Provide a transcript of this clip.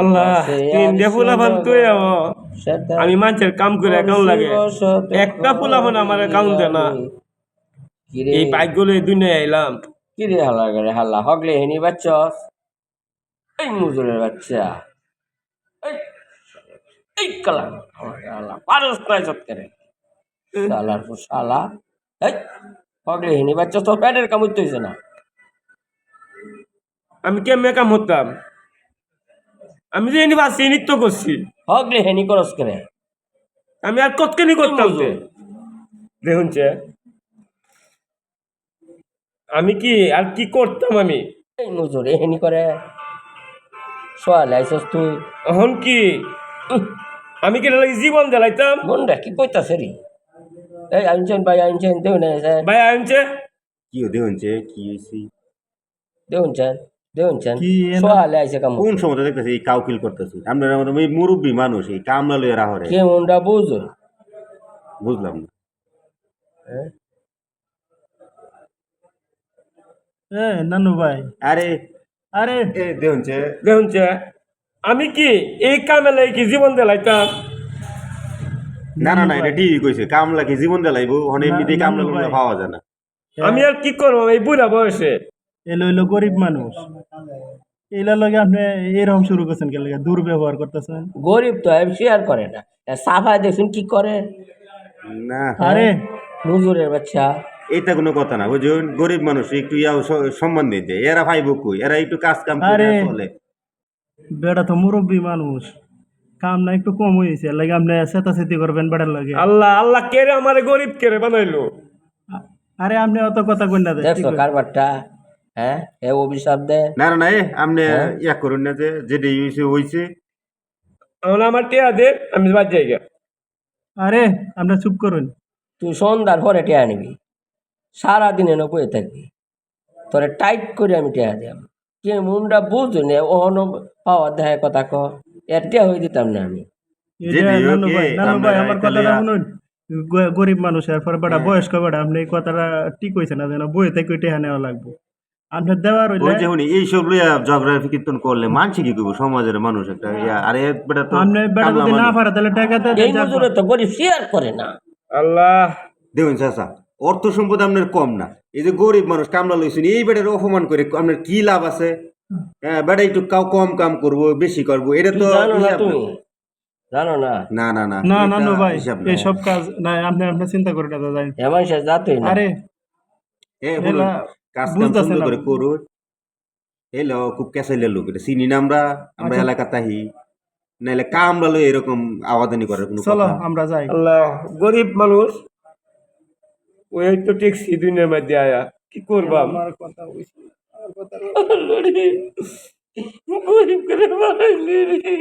আল্লাহ তিনটে ফুলাফান তুই আমি মানুষের কাম করে কেমন লাগে একটা ফুলাফান আমার কাম দে না এই বাইকগুলো এই দুনিয়ায় এলাম কিরে হাল্লা করে হাল্লা হগলে হেনি বাচ্চস এই মুজুরের বাচ্চা এই কালা হাল্লা পারস নাই সৎকারে শালার পর শালা এই হগলে হেনি বাচ্চা তো পেটের কামড় হইছে না আমি কেমনে কাম হতাম আমি যে এনে বাসি নৃত্য করছি হগলে হেনি করস করে আমি আর কতখানি করতাম যে দেখুন যে আমি কি আর কি করতাম আমি এই মুজুর হেনি করে সোয়াল আইসস তুই এখন কি আমি কি লাগে জীবন জ্বালাইতাম মনটা কি কইতাছে রে এই আইনছেন ভাই আইনছেন দেউন ভাই আনছে কি হচ্ছে কি হয়েছি দেউনছেন সোয়াল আইসে কাম কোন সময় দেখতেছি এই কাউকিল করতেছি আপনার মতো এই মুরব্বী মানুষ এই কামলা লইয়া রাহরে কে মনটা বুঝো বুঝলাম না নানু ভাই আরে আরে এ দেখছে দেখুন যে আমি কি এই কামে লাগে কি জীবন জ্বালাইতাম না না না এটা ঠিকই কইছে কামলা কি জীবন দেলাইবো হন এমনিতে কামলা নানু লইয়া ভাই। পাওয়া যায় না আমি আর কি করবো এই বুড়া বয়সে এলো এলো গরিব মানুষ এলার লগে আপনি এরকম শুরু করছেন কে লাগে দুর্ব্যবহার করতেছেন গরিব তো শেয়ার করে না সাফাই দেখুন কি করে না আরে নুজুরের বাচ্চা এটা কোনো কথা না বুঝুন গরিব মানুষ একটু ইয়াও সম্মান দিতে এরা ভাইবো কই এরা একটু কাজ কাম করে আরে। চলে বেড়া তো মুরব্বী মানুষ কাম না একটু কম হয়েছে লাগে আপনি চেতাচেতি করবেন বেড়ার লাগে আল্লাহ আল্লাহ কেড়ে আমার গরিব কেড়ে বানাইলো আরে আপনি অত কথা কই না দেখছো কারবারটা হ্যাঁ এ অভিশাপ দে না না না আপনি ইয়া করুন না যে যেটা হইছে হইছে এখন আমার টিয়া দে আমি বাদ যাই গা। আরে আপনি চুপ করুন তুই সন্ধ্যার পরে টেয়া নিবি সারাদিন এনে বয়ে থাকবি তোরে টাইট করে আমি টেয়া দিলাম কে মুন্ডা বুঝো নে ওহনো পাওয়ার দেখায় কথা ক এর টেয়া হয়ে দিতাম না আমি এটা নানু ভাই আমার কথাটা শুনুন গরিব মানুষ এরপর বেড়া বয়স্ক বেড়া আপনি এই কথাটা ঠিক হয়েছে না যেন বইয়ে থেকে টেহা নেওয়া লাগবে আপনার দেওয়ার ওই হইলে যে উনি এইসব লইয়া ঝগড়া কীর্তন করলে মানছি কি করবো সমাজের মানুষ একটা আরে বেটা তো আপনি বেড়া কামলা যদি না মানুষ। পারে তাহলে টাকাতে এই মজুরে তো গরিব শেয়ার করে না আল্লাহ দেখুন চাচা অর্থ সম্পদ আপনার কম না এই যে গরিব মানুষ কামলা লইছেন এই বেটার অপমান করে আপনার কি লাভ আছে হ্যাঁ বেটা একটু কম কাম করব বেশি করব এটা তো জানো না হিসাব তুমি না। জানো না না না না না এটা নানু ভাই হিসাব না। এই সব কাজ না আপনি আপনার চিন্তা করে টাকা যায় এমন শেষ যাতই না আরে এ বলুন, এলা কাজ কাম বুঝতাছে সুন্দর না। করে করুন এলো খুব ক্যাসাইলের লোক এটা চিনি না আমরা আচ্ছা। এলাকা তাহি নাইলে কামলা লই এরকম আওয়াদানি করার কোনো চলো কথা আমরা যাই আল্লাহ গরিব মানুষ ওই তো ট্যাক্সি দুনিয়ার মধ্যে আয়া কি করবাম আমার কথা হইছে আমার কথা গরিব করে বানাইলি রে